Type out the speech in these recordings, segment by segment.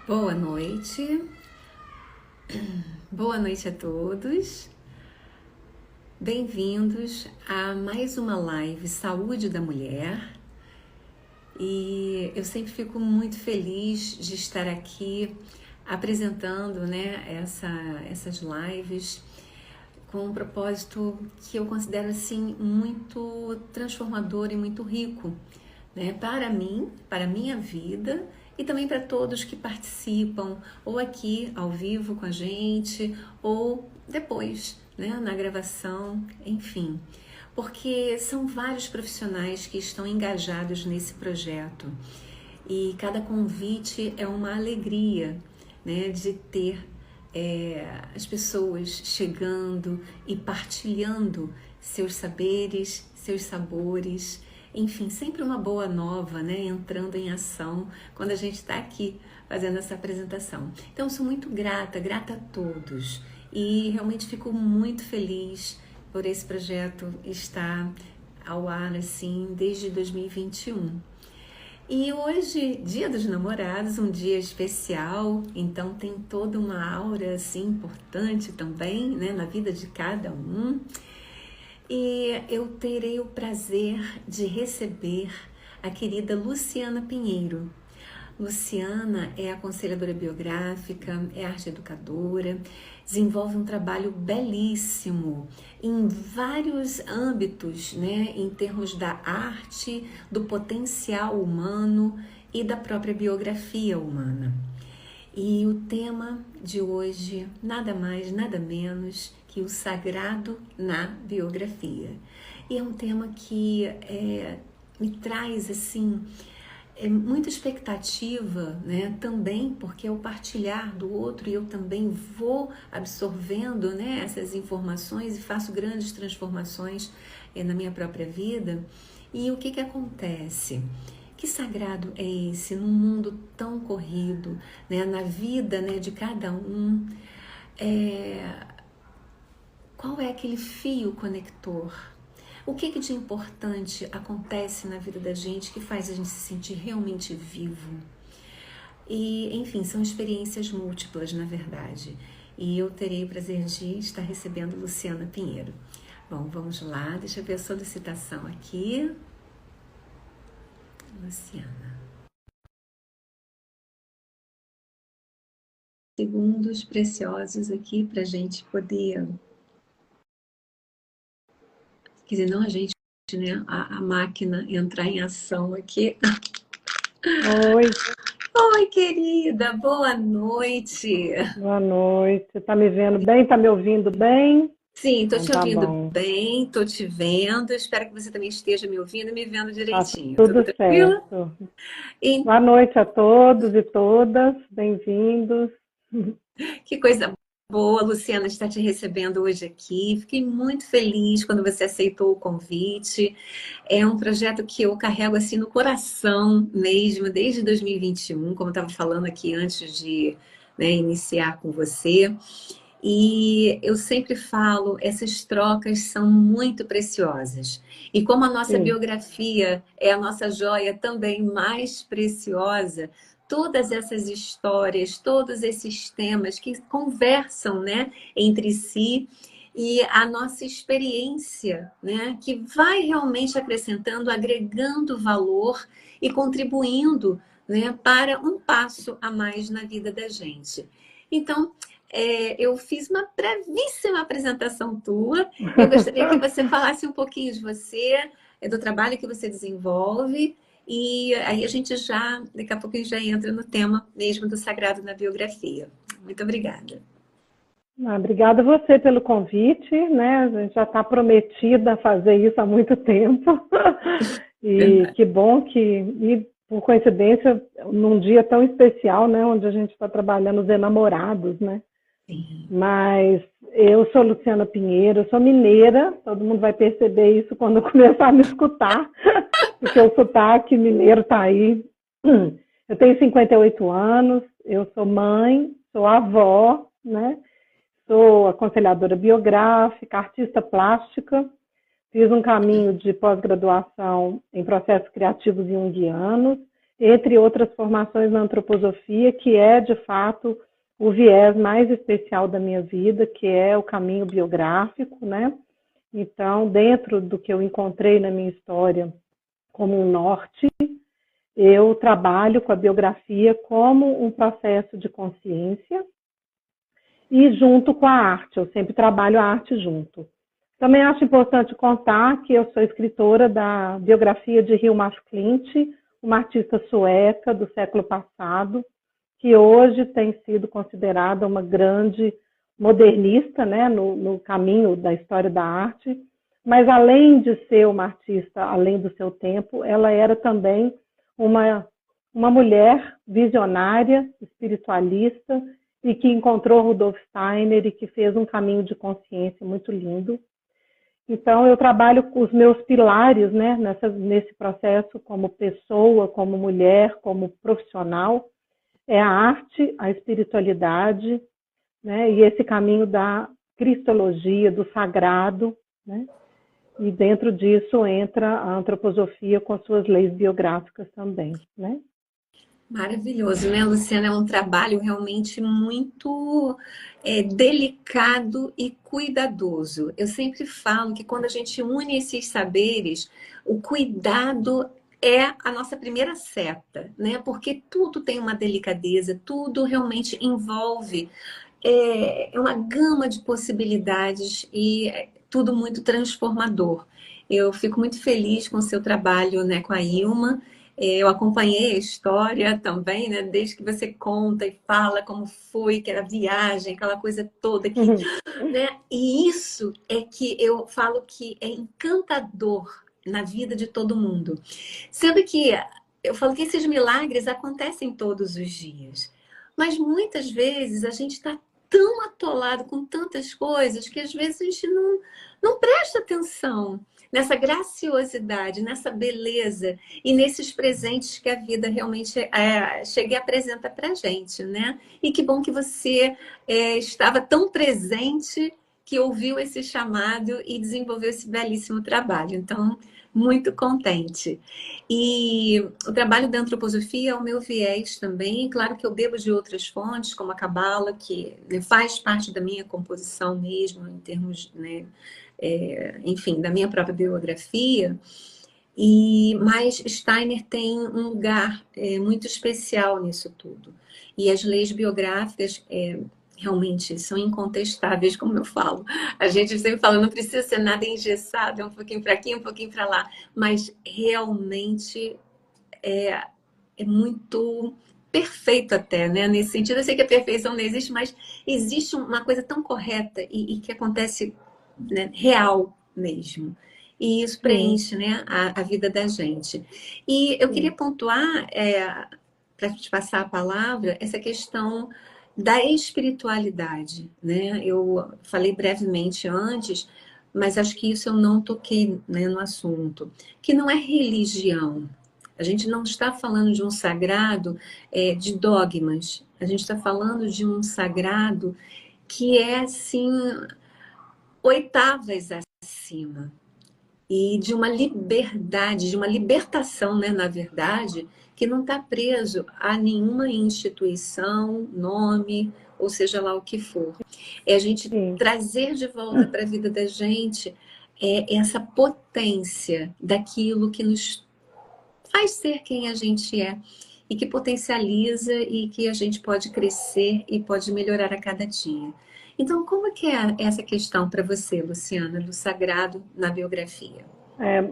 Boa noite, boa noite a todos. Bem-vindos a mais uma live Saúde da Mulher. E eu sempre fico muito feliz de estar aqui apresentando, essas lives com um propósito que eu considero assim muito transformador e muito rico, né? Para mim, para a minha vida e também para todos que participam ou aqui ao vivo com a gente ou depois, né, na gravação, enfim. Porque são vários profissionais que estão engajados nesse projeto e cada convite é uma alegria, né, de ter as pessoas chegando e partilhando seus saberes, seus sabores, enfim, sempre uma boa nova, né, entrando em ação quando a gente está aqui fazendo essa apresentação. Então, sou muito grata a todos e realmente fico muito feliz por esse projeto estar ao ar assim desde 2021. E hoje, Dia dos Namorados, um dia especial, então tem toda uma aura assim importante também, né, na vida de cada um. E eu terei o prazer de receber a querida Luciana Pinheiro. Luciana é aconselhadora biográfica, é arte educadora, desenvolve um trabalho belíssimo em vários âmbitos, né, em termos da arte, do potencial humano e da própria biografia humana. E o tema de hoje, nada mais, nada menos que o sagrado na biografia. E é um tema que me traz, assim, muita expectativa, né? Também porque ao partilhar do outro, eu também vou absorvendo, né, essas informações e faço grandes transformações na minha própria vida. E o que acontece? Que sagrado é esse num mundo tão corrido, né, na vida, né, de cada um? Qual é aquele fio conector? O que de importante acontece na vida da gente que faz a gente se sentir realmente vivo? E, enfim, são experiências múltiplas, na verdade. E eu terei o prazer de estar recebendo Luciana Pinheiro. Bom, vamos lá, deixa eu ver a solicitação aqui. Luciana. Segundos preciosos aqui para a gente poder... Quer dizer, não a gente, né? A máquina entrar em ação aqui. Oi, Oi, querida, boa noite. boa noite. Você tá me vendo bem? Tá me ouvindo bem? Sim, tô Então te tá ouvindo bom. bem, tô te vendo. Espero que você também esteja me ouvindo e me vendo Tá direitinho. Tudo tudo tranquilo? certo. E Boa noite a todos e todas. Bem-vindos. que coisa boa, Luciana, estar te recebendo hoje aqui. Fiquei muito feliz quando você aceitou o convite. É um projeto que eu carrego assim no coração mesmo, desde 2021, como eu estava falando aqui antes de, né, iniciar com você. E eu sempre falo, essas trocas são muito preciosas. E como a nossa Sim, biografia é a nossa joia também mais preciosa, todas essas histórias, todos esses temas que conversam, né, entre si e a nossa experiência, né, que vai realmente acrescentando, agregando valor e contribuindo, né, para um passo a mais na vida da gente. Então, eu fiz uma brevíssima apresentação tua. Eu gostaria que você falasse um pouquinho de você, do trabalho que você desenvolve, e aí a gente já, daqui a pouco, a gente já entra no tema mesmo do sagrado na biografia. Muito obrigada. Obrigada a você pelo convite, né? A gente já está prometida a fazer isso há muito tempo. E Verdade. que bom e por coincidência, num dia tão especial, né? Onde a gente está trabalhando os enamorados, né? Sim. Mas eu sou Luciana Pinheiro, eu sou mineira, todo mundo vai perceber isso quando começar a me escutar, porque o sotaque mineiro está aí. Eu tenho 58 anos, eu sou mãe, sou avó, né? Sou aconselhadora biográfica, artista plástica, fiz um caminho de pós-graduação em processos criativos junguianos entre outras formações na antroposofia, que é, de fato, o viés mais especial da minha vida, que é o caminho biográfico, né? Então, dentro do que eu encontrei na minha história como um norte, eu trabalho com a biografia como um processo de consciência e junto com a arte, eu sempre trabalho a arte junto. Também acho importante contar que eu sou escritora da biografia de Hilma af Klint, uma artista sueca do século passado, que hoje tem sido considerada uma grande modernista, né, no caminho da história da arte, mas além de ser uma artista, além do seu tempo, ela era também uma mulher visionária, espiritualista, e que encontrou Rudolf Steiner e que fez um caminho de consciência muito lindo. Então, eu trabalho com os meus pilares, né, nesse processo como pessoa, como mulher, como profissional, é a arte, a espiritualidade, né, e esse caminho da cristologia, do sagrado, né, e dentro disso entra a antroposofia com as suas leis biográficas também, né? Maravilhoso, né, Luciana? É um trabalho realmente muito delicado e cuidadoso. Eu sempre falo que quando a gente une esses saberes, o cuidado é a nossa primeira seta, né? Porque tudo tem uma delicadeza, tudo realmente envolve uma gama de possibilidades e é tudo muito transformador. Eu fico muito feliz com o seu trabalho, né, com a Ilma. Eu acompanhei a história também, né? Desde que você conta e fala como foi, que era a viagem, aquela coisa toda que, né? E isso é que eu falo que é encantador na vida de todo mundo. Sendo que eu falo que esses milagres acontecem todos os dias. Mas muitas vezes a gente está tão atolado com tantas coisas que às vezes a gente não presta atenção nessa graciosidade, nessa beleza e nesses presentes que a vida realmente chega e apresenta para a gente, né? E que bom que você estava tão presente que ouviu esse chamado e desenvolveu esse belíssimo trabalho. Então, muito contente. E o trabalho da antroposofia é o meu viés também. Claro que eu bebo de outras fontes, como a Cabala, que faz parte da minha composição mesmo, em termos, né, enfim, da minha própria biografia. Mas Steiner tem um lugar muito especial nisso tudo. E as leis biográficas realmente são incontestáveis, como eu falo. A gente sempre fala, não precisa ser nada engessado, é um pouquinho para aqui, um pouquinho para lá. Mas realmente é muito perfeito até, né? Nesse sentido, eu sei que a perfeição não existe, mas existe uma coisa tão correta e que acontece, né, real mesmo. E isso preenche, né, a vida da gente. E eu queria pontuar, para te passar a palavra, essa questão da espiritualidade, né? Eu falei brevemente antes, mas acho que isso eu não toquei, né, no assunto, que não é religião. A gente não está falando de um sagrado de dogmas. A gente está falando de um sagrado que é, assim, oitavas acima. E de uma liberdade, de uma libertação, né, na verdade, que não está preso a nenhuma instituição, nome, ou seja lá o que for. É a gente trazer de volta para a vida da gente essa potência daquilo que nos faz ser quem a gente é e que potencializa e que a gente pode crescer e pode melhorar a cada dia. Então, como que é essa questão para você, Luciana, do sagrado na biografia? É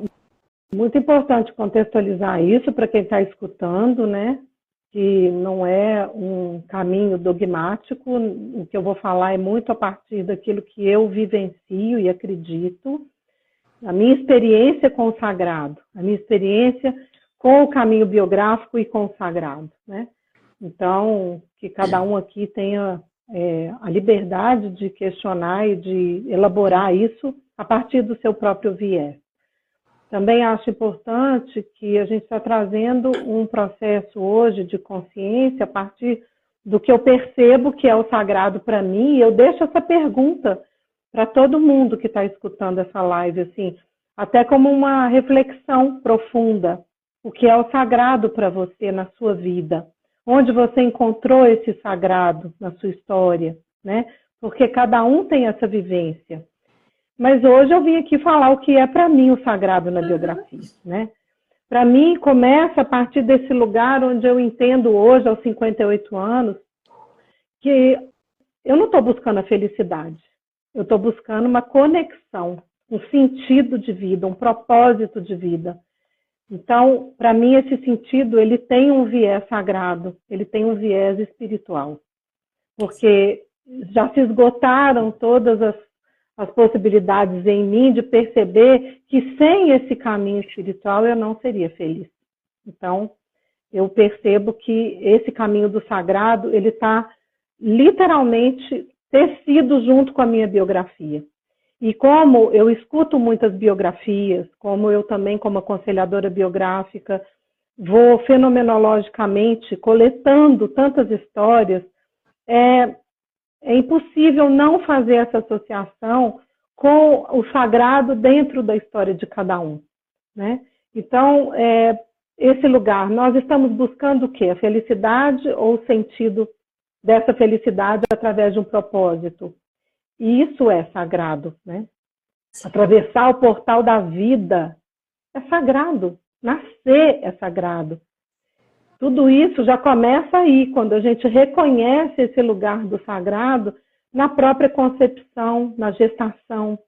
muito importante contextualizar isso para quem está escutando, né? Que não é um caminho dogmático. O que eu vou falar é muito a partir daquilo que eu vivencio e acredito. A minha experiência com o sagrado, a minha experiência com o caminho biográfico e com o sagrado, né? Então, que cada um aqui tenha a liberdade de questionar e de elaborar isso a partir do seu próprio viés. Também acho importante que a gente está trazendo um processo hoje de consciência a partir do que eu percebo que é o sagrado para mim, e eu deixo essa pergunta para todo mundo que está escutando essa live, assim, até como uma reflexão profunda. o que é o sagrado para você na sua vida, onde você encontrou esse sagrado na sua história, né? Porque cada um tem essa vivência. Mas hoje eu vim aqui falar o que é para mim o sagrado na biografia, né? Para mim, começa a partir desse lugar onde eu entendo hoje, aos 58 anos, que eu não estou buscando a felicidade. Eu estou buscando uma conexão, um sentido de vida, um propósito de vida. Então, para mim, esse sentido, ele tem um viés sagrado, ele tem um viés espiritual. Porque já se esgotaram todas as possibilidades em mim de perceber que sem esse caminho espiritual eu não seria feliz. Então, eu percebo que esse caminho do sagrado, ele está literalmente tecido junto com a minha biografia. E como eu escuto muitas biografias, como eu também, como aconselhadora biográfica, vou fenomenologicamente coletando tantas histórias, é impossível não fazer essa associação com o sagrado dentro da história de cada um, né? Então, esse lugar, nós estamos buscando o quê? A felicidade ou o sentido dessa felicidade através de um propósito? E isso é sagrado, né? Atravessar o portal da vida é sagrado. Nascer é sagrado. Tudo isso já começa aí, quando a gente reconhece esse lugar do sagrado na própria concepção, na gestação,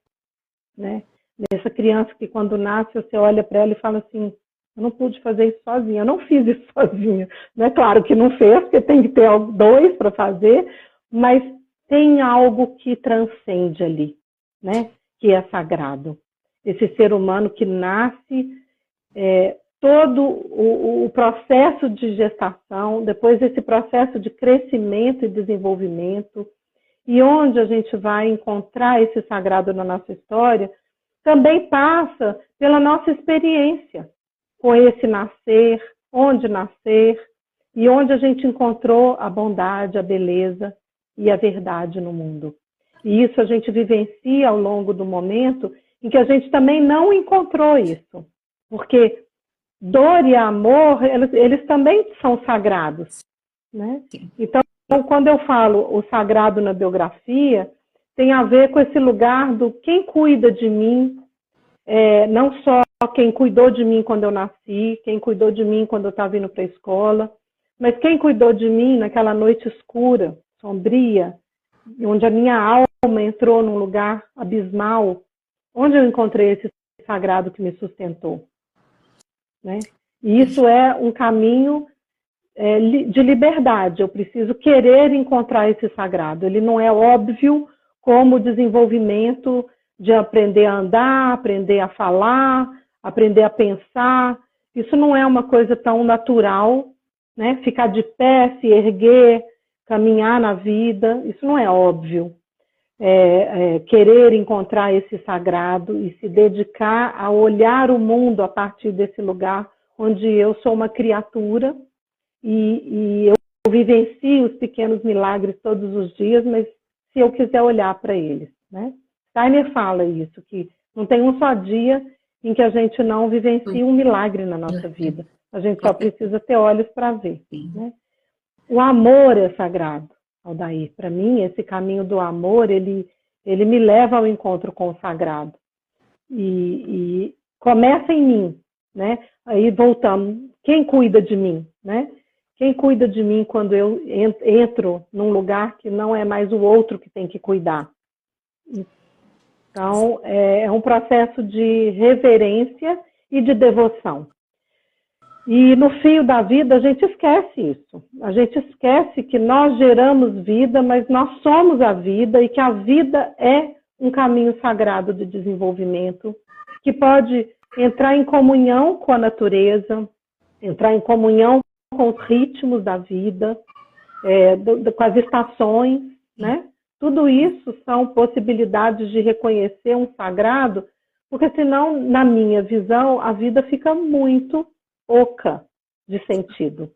né? Nessa criança que quando nasce, você olha para ela e fala assim, eu não pude fazer isso sozinha, eu não fiz isso sozinha. Né? Claro que não fez, porque tem que ter dois para fazer, mas tem algo que transcende ali, né? Que é sagrado. Esse ser humano que nasce, todo o processo de gestação, depois esse processo de crescimento e desenvolvimento, e onde a gente vai encontrar esse sagrado na nossa história, também passa pela nossa experiência com esse nascer, onde nascer, e onde a gente encontrou a bondade, a beleza e a verdade no mundo. E isso a gente vivencia ao longo do momento em que a gente também não encontrou isso. Porque dor e amor, eles também são sagrados, né? Então, quando eu falo o sagrado na biografia, tem a ver com esse lugar do quem cuida de mim, não só quem cuidou de mim quando eu nasci, quem cuidou de mim quando eu estava indo para a escola, mas quem cuidou de mim naquela noite escura, sombria, onde a minha alma entrou num lugar abismal, onde eu encontrei esse sagrado que me sustentou, né? E isso é um caminho de liberdade. Eu preciso querer encontrar esse sagrado. Ele não é óbvio como o desenvolvimento de aprender a andar, aprender a falar, aprender a pensar. Isso não é uma coisa tão natural, né? Ficar de pé, se erguer, caminhar na vida, isso não é óbvio. Querer encontrar esse sagrado e se dedicar a olhar o mundo a partir desse lugar onde eu sou uma criatura e eu vivencio os pequenos milagres todos os dias, mas se eu quiser olhar para eles, né? Steiner fala isso, que não tem um só dia em que a gente não vivencie um milagre na nossa vida. A gente só precisa ter olhos para ver, né? O amor é sagrado, Aldair. Para mim, esse caminho do amor, ele me leva ao encontro com o sagrado. E começa em mim, né? Aí voltamos. Quem cuida de mim, né? Quem cuida de mim quando eu entro num lugar que não é mais o outro que tem que cuidar? Então, é um processo de reverência e de devoção. E no fio da vida a gente esquece isso. A gente esquece que nós geramos vida, mas nós somos a vida e que a vida é um caminho sagrado de desenvolvimento que pode entrar em comunhão com a natureza, entrar em comunhão com os ritmos da vida, com as estações, né? Tudo isso são possibilidades de reconhecer um sagrado, porque senão, na minha visão, a vida fica muito oca de sentido,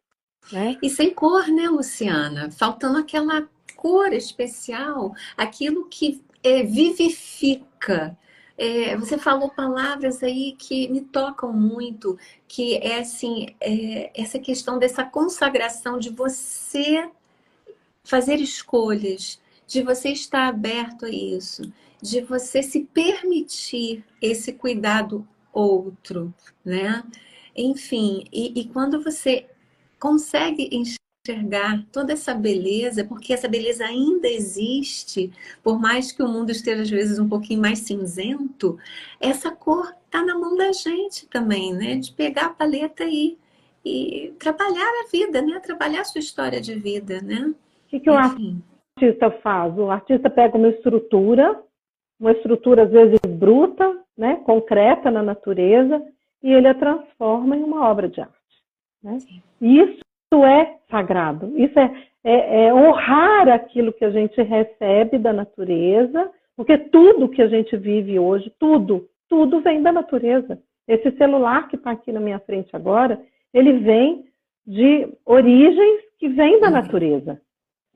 né? E sem cor, né, Luciana? Faltando aquela cor especial, aquilo que vivifica, Você falou palavras aí que me tocam muito, que é assim, essa questão dessa consagração de você fazer escolhas, de você estar aberto a isso, de você se permitir esse cuidado outro, né? Enfim, e quando você consegue enxergar toda essa beleza, porque essa beleza ainda existe, por mais que o mundo esteja às vezes um pouquinho mais cinzento, essa cor está na mão da gente também, né? De pegar a paleta e trabalhar a vida, né? Trabalhar a sua história de vida, né? Que o Enfim. artista faz? O artista pega uma estrutura às vezes bruta, né, concreta na natureza, e ele a transforma em uma obra de arte. Né? E isso é sagrado, isso é honrar aquilo que a gente recebe da natureza, porque tudo que a gente vive hoje, tudo vem da natureza. Esse celular que está aqui na minha frente agora, ele vem de origens que vêm da natureza.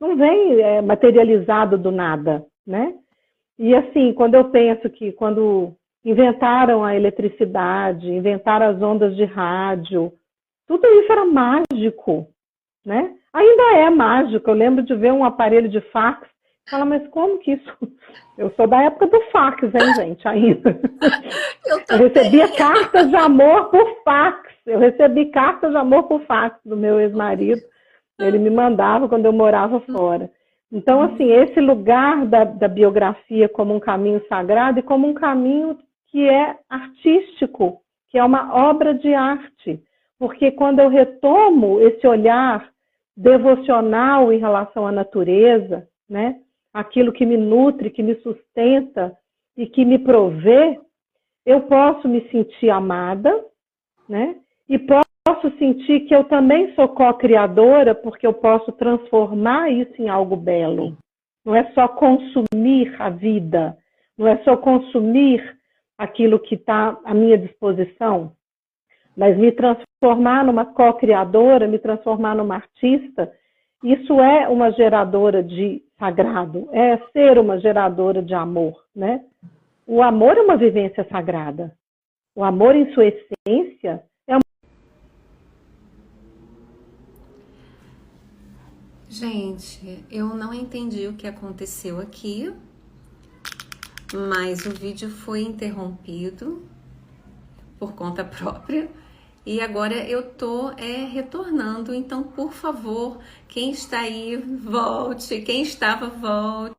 Não vem materializado do nada, né? E assim, quando eu penso que quando inventaram a eletricidade, inventaram as ondas de rádio, tudo isso era mágico, né? Ainda é mágico. Eu lembro de ver um aparelho de fax, fala, mas como que isso? Eu sou da época do fax, hein, gente, ainda. Eu recebia cartas de amor por fax. Eu recebi cartas de amor por fax do meu ex-marido. Ele me mandava quando eu morava fora. Então, assim, esse lugar da biografia como um caminho sagrado e como um caminho que é artístico, que é uma obra de arte. Porque quando eu retomo esse olhar devocional em relação à natureza, né, aquilo que me nutre, que me sustenta e que me provê, eu posso me sentir amada, né, e posso sentir que eu também sou co-criadora, porque eu posso transformar isso em algo belo. Não é só consumir a vida, não é só consumir aquilo que está à minha disposição, mas me transformar numa co-criadora, me transformar numa artista, isso é uma geradora de sagrado, é ser uma geradora de amor, né? O amor é uma vivência sagrada. O amor, em sua essência, Gente, eu não entendi o que aconteceu aqui, mas o vídeo foi interrompido por conta própria e agora eu tô retornando. Então, por favor, quem está aí, volte. Quem estava, volte.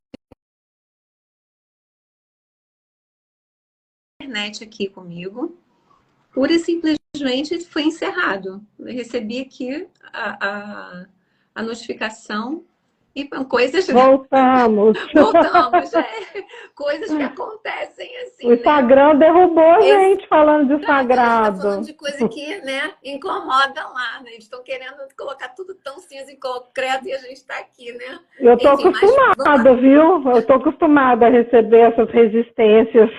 Internet aqui comigo. Pura e simplesmente foi encerrado. Eu recebi aqui a notificação e coisas. voltamos. Voltamos, coisas que acontecem assim, O Instagram derrubou a gente falando de Instagram, a gente tá falando sagrado. de coisa que, né, incomoda lá, né? Eles estão querendo colocar tudo tão cinza e concreto e a gente está aqui, né? Eu tô acostumada, viu? Eu tô acostumada a receber essas resistências.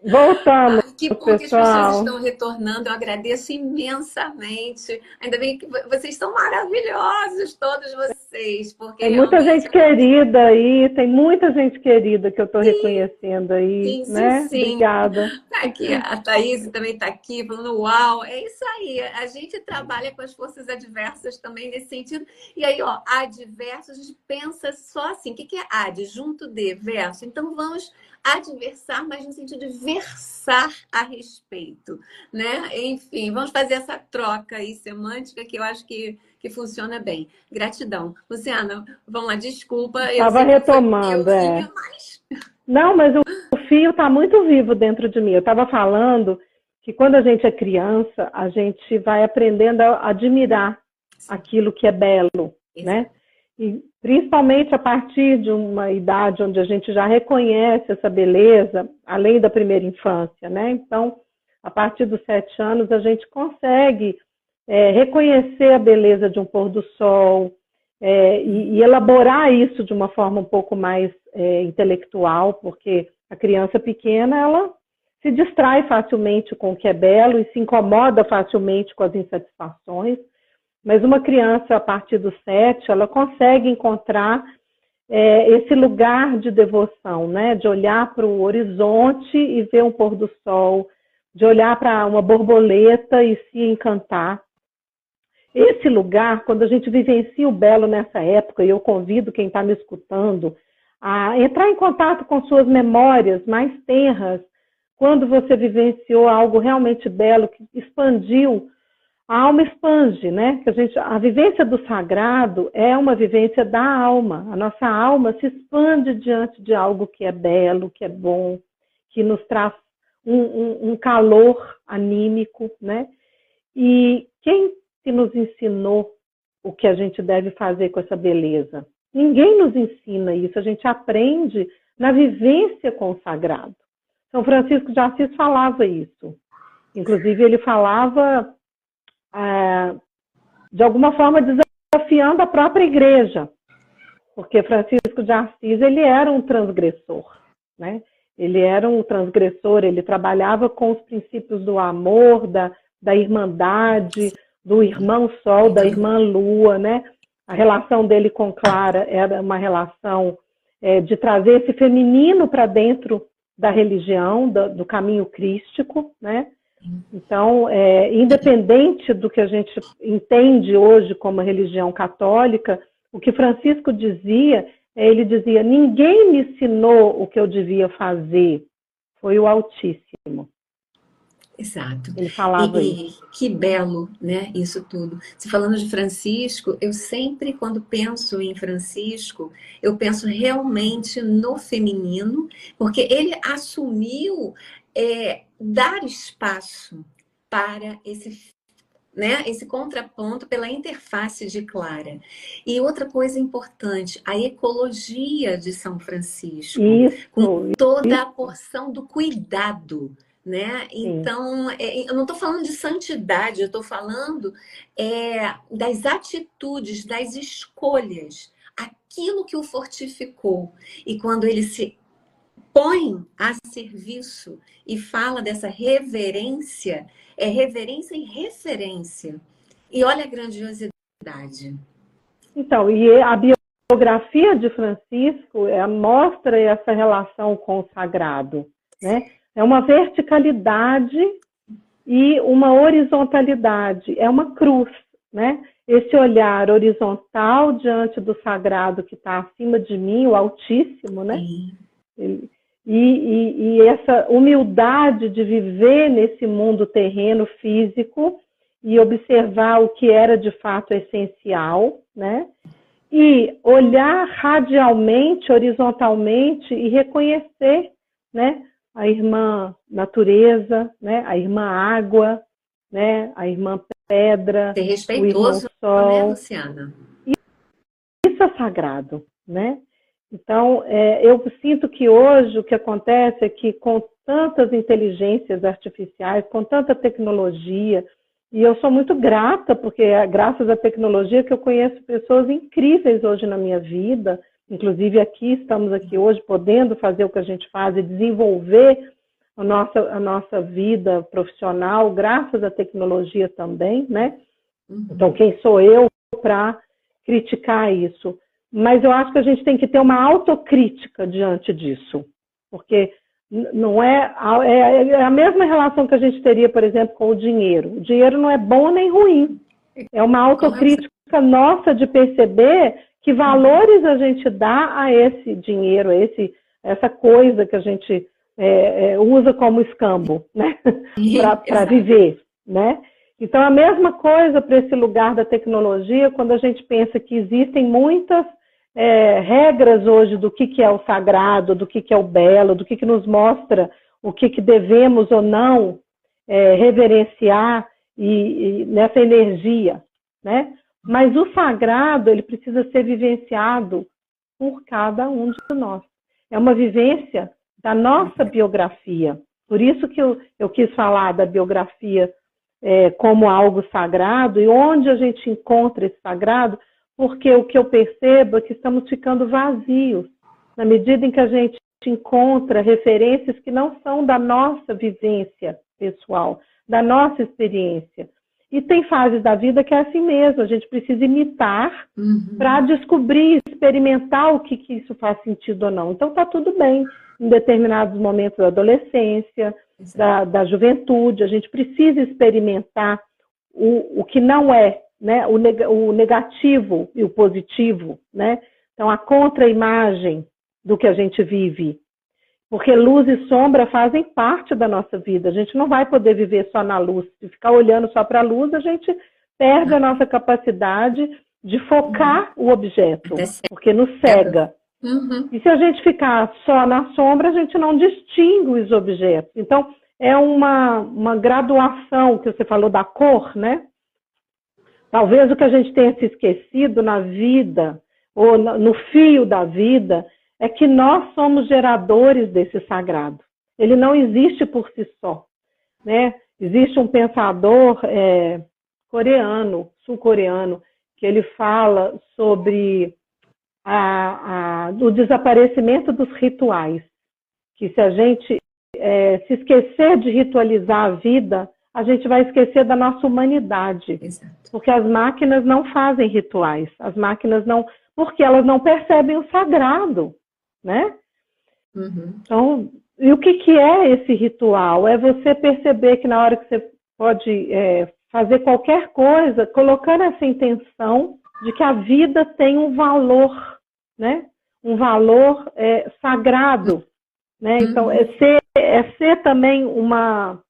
Voltamos, Que bom pessoal. que as pessoas estão retornando, eu agradeço imensamente. Ainda bem que vocês estão maravilhosos, todos vocês. Porque tem muita gente querida aí, tem muita gente querida que eu estou reconhecendo aí, sim, né? Sim. Obrigada. Tá aqui, a Thaís também está aqui, falando uau, é isso aí. A gente trabalha com as forças adversas também nesse sentido. E aí, ó, adverso, a gente pensa só assim, o que é ad? Junto de, verso. Então, vamos adversar, mas no sentido de versar a respeito, né? Enfim, vamos fazer essa troca aí semântica que eu acho que funciona bem. Gratidão. Luciana, vamos lá, desculpa. Estava retomando, mas... Não, mas o fio está muito vivo dentro de mim. Eu estava falando que quando a gente é criança, a gente vai aprendendo a admirar aquilo que é belo, né? E principalmente a partir de uma idade onde a gente já reconhece essa beleza, além da primeira infância, né? Então, a partir dos 7 anos, a gente consegue reconhecer a beleza de um pôr do sol e elaborar isso de uma forma um pouco mais intelectual, porque a criança pequena, ela se distrai facilmente com o que é belo e se incomoda facilmente com as insatisfações. Mas uma criança, a partir dos 7, ela consegue encontrar esse lugar de devoção, né? De olhar para o horizonte e ver um pôr do sol, de olhar para uma borboleta e se encantar. Esse lugar, quando a gente vivencia o belo nessa época, e eu convido quem está me escutando a entrar em contato com suas memórias mais tenras, quando você vivenciou algo realmente belo, que expandiu, a alma expande, né? A vivência do sagrado é uma vivência da alma. A nossa alma se expande diante de algo que é belo, que é bom, que nos traz um calor anímico, né? E quem que nos ensinou o que a gente deve fazer com essa beleza? Ninguém nos ensina isso, a gente aprende na vivência com o sagrado. São Francisco de Assis falava isso. Inclusive, ele falava, de alguma forma, desafiando a própria igreja. Porque Francisco de Assis, ele era um transgressor, né? Ele era um transgressor, ele trabalhava com os princípios do amor, da irmandade, do irmão Sol, da irmã Lua, né? A relação dele com Clara era uma relação de trazer esse feminino para dentro da religião, do caminho crístico, né? Então, independente do que a gente entende hoje como religião católica, o que Francisco dizia, ele dizia, ninguém me ensinou o que eu devia fazer, foi o Altíssimo. Exato. Ele falava isso. Que belo, né, isso tudo. Se falando de Francisco, eu sempre, quando penso em Francisco, eu penso realmente no feminino, porque ele assumiu dar espaço para esse contraponto pela interface de Clara. E outra coisa importante, a ecologia de São Francisco, com toda a porção do cuidado, né? Então, eu não estou falando de santidade, eu estou falando das atitudes, das escolhas, aquilo que o fortificou. E quando ele se põe a serviço e fala dessa reverência, é reverência e referência. E olha a grandiosidade. Então, e a biografia de Francisco mostra essa relação com o sagrado, né? É uma verticalidade e uma horizontalidade, é uma cruz, né? Esse olhar horizontal diante do sagrado que está acima de mim, o Altíssimo, né? E essa humildade de viver nesse mundo terreno físico e observar o que era de fato essencial, né? E olhar radialmente, horizontalmente e reconhecer, né? A irmã natureza, né? A irmã água, né? A irmã pedra, ser respeitoso, o irmão sol. Né, Luciana? Isso é sagrado, né? Então, eu sinto que hoje o que acontece é que com tantas inteligências artificiais, com tanta tecnologia, e eu sou muito grata, porque é graças à tecnologia que eu conheço pessoas incríveis hoje na minha vida, inclusive estamos aqui hoje podendo fazer o que a gente faz e desenvolver a nossa vida profissional, graças à tecnologia também, né? Então, quem sou eu para criticar isso? Mas eu acho que a gente tem que ter uma autocrítica diante disso, porque não é a mesma relação que a gente teria, por exemplo, com o dinheiro. O dinheiro não é bom nem ruim. É uma autocrítica nossa de perceber que valores a gente dá a esse dinheiro, essa coisa que a gente usa como escambo, né? Para viver, né? Então, a mesma coisa para esse lugar da tecnologia, quando a gente pensa que existem muitas regras hoje do que é o sagrado, do que é o belo, do que nos mostra o que devemos ou não reverenciar e nessa energia, né? Mas o sagrado, ele precisa ser vivenciado por cada um de nós. É uma vivência da nossa biografia. Por isso que eu quis falar da biografia como algo sagrado e onde a gente encontra esse sagrado, porque o que eu percebo é que estamos ficando vazios, na medida em que a gente encontra referências que não são da nossa vivência pessoal, da nossa experiência. E tem fases da vida que é assim mesmo, a gente precisa imitar para descobrir experimentar o que isso faz sentido ou não. Então está tudo bem em determinados momentos da adolescência, da juventude, a gente precisa experimentar o que não é, né? O negativo e o positivo, né? Então a contra-imagem do que a gente vive. Porque luz e sombra fazem parte da nossa vida. A gente não vai poder viver só na luz. Se ficar olhando só para a luz, a gente perde a nossa capacidade de focar o objeto, porque nos cega. E se a gente ficar só na sombra, a gente não distingue os objetos. Então, é uma graduação, que você falou da cor, né? Talvez o que a gente tenha se esquecido na vida, ou no fio da vida, é que nós somos geradores desse sagrado. Ele não existe por si só, né? Existe um pensador coreano, sul-coreano, que ele fala sobre o desaparecimento dos rituais. Que se a gente se esquecer de ritualizar a vida, a gente vai esquecer da nossa humanidade. Exato. Porque as máquinas não fazem rituais. As máquinas não... Porque elas não percebem o sagrado, né? Então, e o que é esse ritual? É você perceber que na hora que você pode fazer qualquer coisa, colocando essa intenção de que a vida tem um valor, né? Um valor sagrado, né? Então, é ser também uma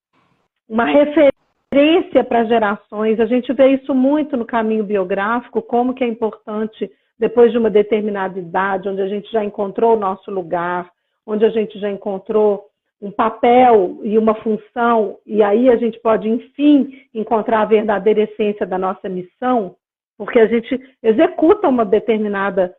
referência para gerações. A gente vê isso muito no caminho biográfico, como que é importante, depois de uma determinada idade, onde a gente já encontrou o nosso lugar, onde a gente já encontrou um papel e uma função, e aí a gente pode, enfim, encontrar a verdadeira essência da nossa missão, porque a gente executa uma determinada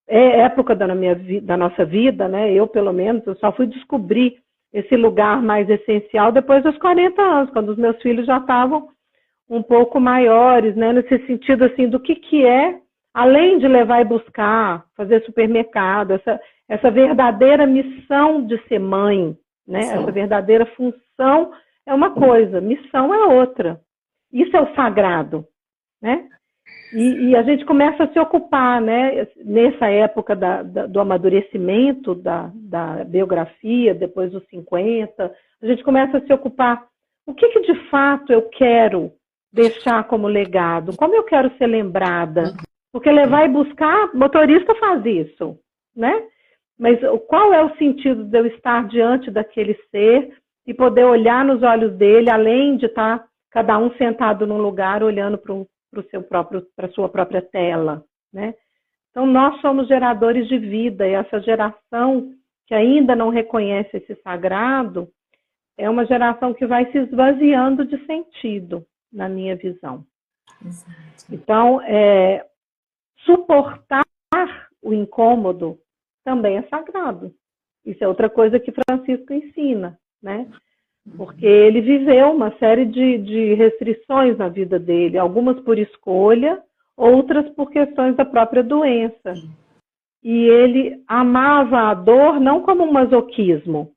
época da nossa vida, né? Eu, pelo menos, eu só fui descobrir esse lugar mais essencial depois dos 40 anos, quando os meus filhos já estavam um pouco maiores, né? Nesse sentido, assim, do que é, além de levar e buscar, fazer supermercado, essa verdadeira missão de ser mãe, né? Essa verdadeira função é uma coisa, missão é outra. Isso é o sagrado, né? E a gente começa a se ocupar, né? Nessa época do amadurecimento da biografia, depois dos 50, a gente começa a se ocupar. O que de fato eu quero deixar como legado? Como eu quero ser lembrada? Porque levar e buscar, motorista faz isso, né? Mas qual é o sentido de eu estar diante daquele ser e poder olhar nos olhos dele, além de estar cada um sentado num lugar olhando para a sua própria tela, né? Então, nós somos geradores de vida, e essa geração que ainda não reconhece esse sagrado é uma geração que vai se esvaziando de sentido, na minha visão. Exato. Então, suportar o incômodo também é sagrado. Isso é outra coisa que Francisco ensina, né? Porque ele viveu uma série de restrições na vida dele, algumas por escolha, outras por questões da própria doença. E ele amava a dor não como um masoquismo,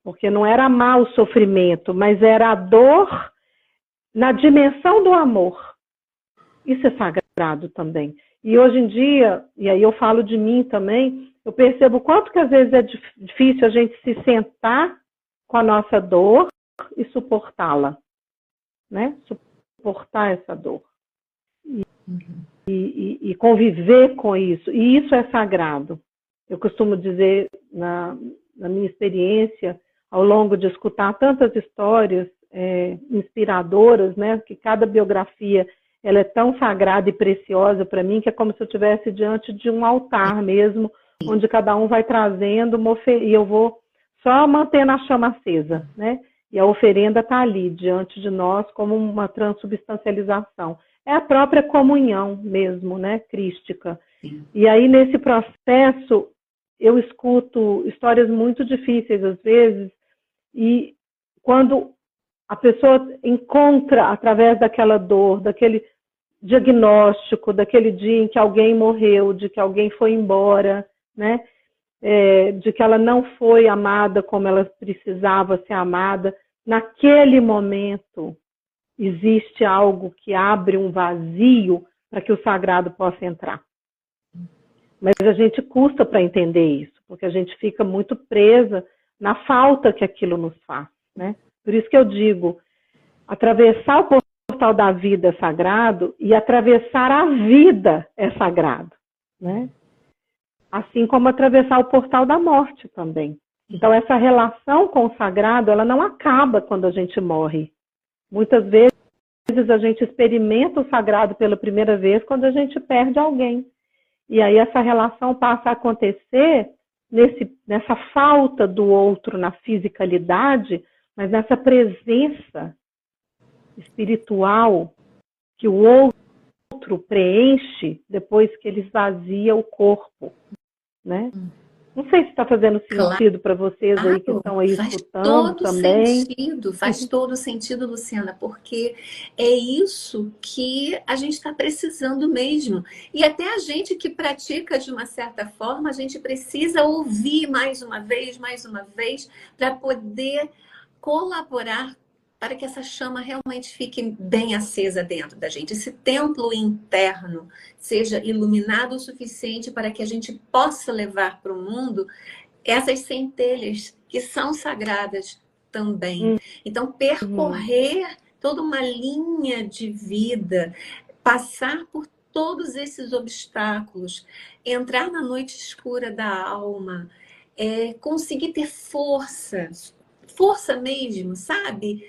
porque não era amar o sofrimento, mas era a dor na dimensão do amor. Isso é sagrado também. E hoje em dia, e aí eu falo de mim também, eu percebo o quanto que às vezes é difícil a gente se sentar com a nossa dor e suportá-la, né? Suportar essa dor. E conviver com isso. E isso é sagrado. Eu costumo dizer, na minha experiência, ao longo de escutar tantas histórias inspiradoras, né? Que cada biografia ela é tão sagrada e preciosa para mim, que é como se eu estivesse diante de um altar mesmo, onde cada um vai trazendo e eu vou só mantendo a chama acesa, né? E a oferenda está ali, diante de nós, como uma transubstancialização. É a própria comunhão mesmo, né? Crística. E aí, nesse processo, eu escuto histórias muito difíceis, às vezes, e quando a pessoa encontra, através daquela dor, daquele diagnóstico, daquele dia em que alguém morreu, de que alguém foi embora, né? De que ela não foi amada como ela precisava ser amada, naquele momento existe algo que abre um vazio para que o sagrado possa entrar. Mas a gente custa para entender isso, porque a gente fica muito presa na falta que aquilo nos faz, né? Por isso que eu digo, atravessar o portal da vida é sagrado e atravessar a vida é sagrado, né? Assim como atravessar o portal da morte também. Então, essa relação com o sagrado, ela não acaba quando a gente morre. Muitas vezes a gente experimenta o sagrado pela primeira vez quando a gente perde alguém. E aí essa relação passa a acontecer nessa falta do outro na fisicalidade, mas nessa presença espiritual que o outro preenche depois que ele esvazia o corpo, né? Não sei se está fazendo sentido para vocês aí que estão aí escutando também. Faz todo sentido, Luciana, porque é isso que a gente está precisando mesmo. E até a gente que pratica de uma certa forma, a gente precisa ouvir mais uma vez, para poder colaborar para que essa chama realmente fique bem acesa dentro da gente. Esse templo interno seja iluminado o suficiente para que a gente possa levar para o mundo essas centelhas que são sagradas também. Então, percorrer toda uma linha de vida, passar por todos esses obstáculos, entrar na noite escura da alma, conseguir ter força mesmo, sabe?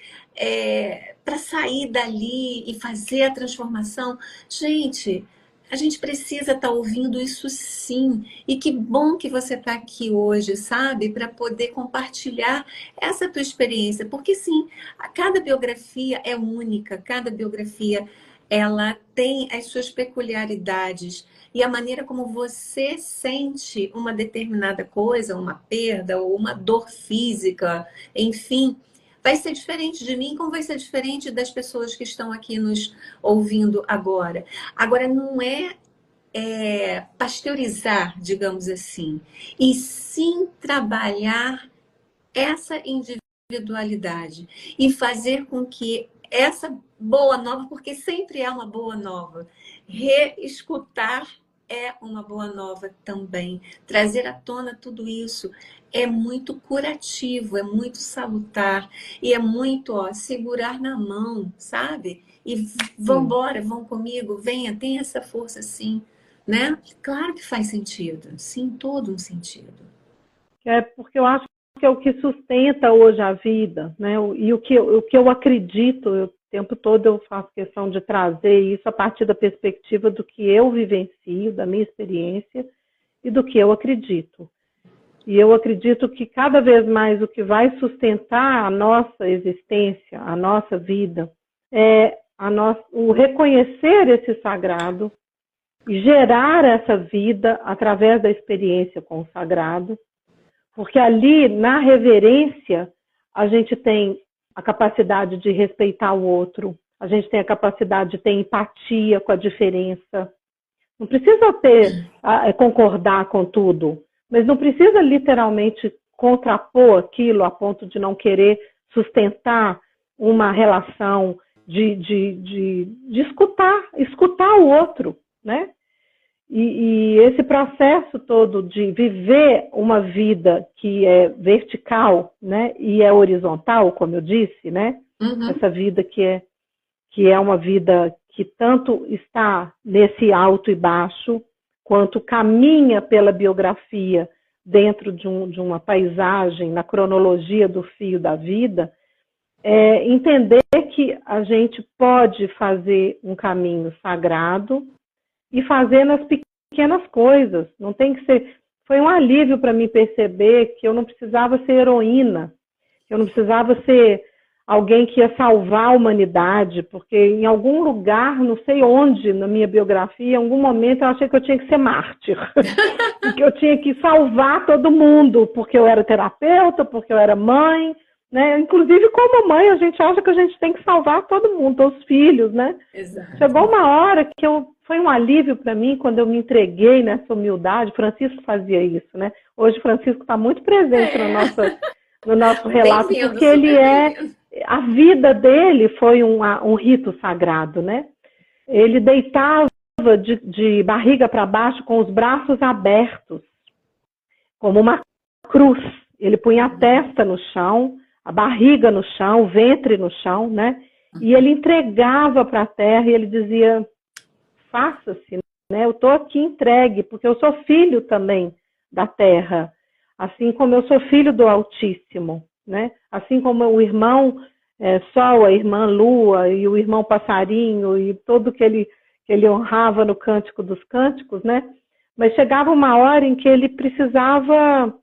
Para sair dali e fazer a transformação. Gente, a gente precisa estar ouvindo isso sim. E que bom que você está aqui hoje, sabe? Para poder compartilhar essa tua experiência. Porque sim, cada biografia é única, cada biografia ela tem as suas peculiaridades. E a maneira como você sente uma determinada coisa, uma perda ou uma dor física, enfim, vai ser diferente de mim, como vai ser diferente das pessoas que estão aqui nos ouvindo agora. Agora, não é pasteurizar, digamos assim, e sim trabalhar essa individualidade e fazer com que essa boa nova, porque sempre é uma boa nova, reescutar é uma boa nova também. Trazer à tona tudo isso é muito curativo, é muito salutar e é muito, segurar na mão, sabe? E vambora, vão comigo, venha, tem essa força sim, né? Claro que faz sentido, sim, todo um sentido. Porque eu acho que é o que sustenta hoje a vida, né? E o que eu acredito, o tempo todo eu faço questão de trazer isso a partir da perspectiva do que eu vivencio, da minha experiência e do que eu acredito. E eu acredito que cada vez mais o que vai sustentar a nossa existência, a nossa vida, é o reconhecer esse sagrado e gerar essa vida através da experiência com o sagrado, porque ali, na reverência, a gente tem a capacidade de respeitar o outro, a gente tem a capacidade de ter empatia com a diferença. Não precisa concordar com tudo, mas não precisa literalmente contrapor aquilo a ponto de não querer sustentar uma relação de escutar o outro, né? E esse processo todo de viver uma vida que é vertical, né, e é horizontal, como eu disse, né? Essa vida que é uma vida que tanto está nesse alto e baixo, quanto caminha pela biografia dentro de uma paisagem, na cronologia do fio da vida, entender que a gente pode fazer um caminho sagrado e fazer nas pequenas coisas. Não tem que ser. Foi um alívio para mim perceber que eu não precisava ser heroína, que eu não precisava ser alguém que ia salvar a humanidade, porque em algum lugar, não sei onde, na minha biografia, em algum momento eu achei que eu tinha que ser mártir, e que eu tinha que salvar todo mundo, porque eu era terapeuta, porque eu era mãe, né? Inclusive, como mãe, a gente acha que a gente tem que salvar todo mundo, os filhos, né? Exato. Chegou uma hora que foi um alívio para mim quando eu me entreguei nessa humildade. Francisco fazia isso, né? Hoje Francisco está muito presente no nosso relato, porque ele a vida dele foi um rito sagrado, né? Ele deitava de barriga para baixo com os braços abertos, como uma cruz. Ele punha a testa no chão, a barriga no chão, o ventre no chão, né? E ele entregava para a terra e ele dizia, faça-se, né? Eu estou aqui entregue, porque eu sou filho também da terra, assim como eu sou filho do Altíssimo, né? Assim como o irmão Sol, a irmã Lua e o irmão Passarinho e tudo que ele honrava no Cântico dos Cânticos, né? Mas chegava uma hora em que ele precisava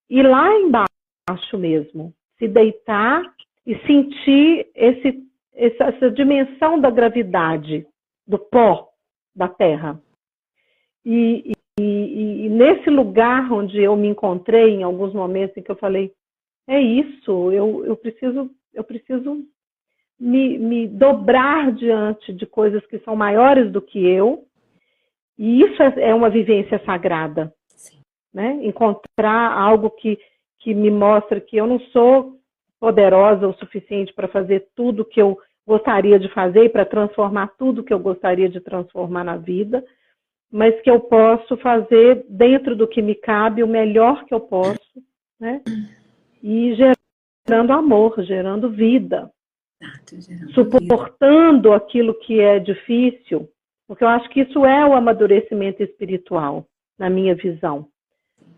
ir lá embaixo mesmo, se deitar e sentir essa dimensão da gravidade, do pó da terra. E nesse lugar onde eu me encontrei, em alguns momentos em que eu falei, é isso, eu preciso me dobrar diante de coisas que são maiores do que eu, e isso é uma vivência sagrada. Né? Encontrar algo que me mostra que eu não sou poderosa o suficiente para fazer tudo que eu gostaria de fazer e para transformar tudo que eu gostaria de transformar na vida, mas que eu posso fazer dentro do que me cabe o melhor que eu posso, né? E gerando amor, gerando vida, suportando aquilo que é difícil, porque eu acho que isso é o amadurecimento espiritual, na minha visão.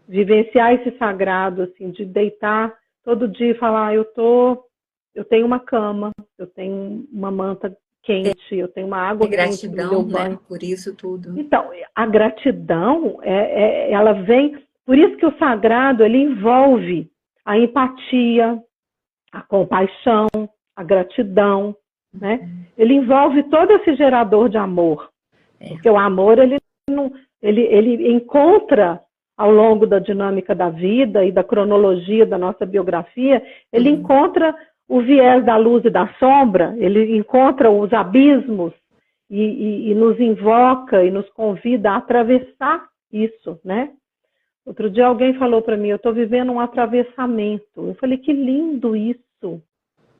Vivenciar esse sagrado, assim, de deitar todo dia e falar, eu tenho uma cama, eu tenho uma manta quente, eu tenho uma água quente do meu banho. Por isso tudo. Então, a gratidão, ela vem... Por isso que o sagrado, ele envolve a empatia, a compaixão, a gratidão, né? Ele envolve todo esse gerador de amor. Porque o amor, ele encontra... ao longo da dinâmica da vida e da cronologia da nossa biografia, ele encontra o viés da luz e da sombra, ele encontra os abismos e nos invoca e nos convida a atravessar isso, né? Outro dia alguém falou para mim, eu estou vivendo um atravessamento. Eu falei, que lindo isso!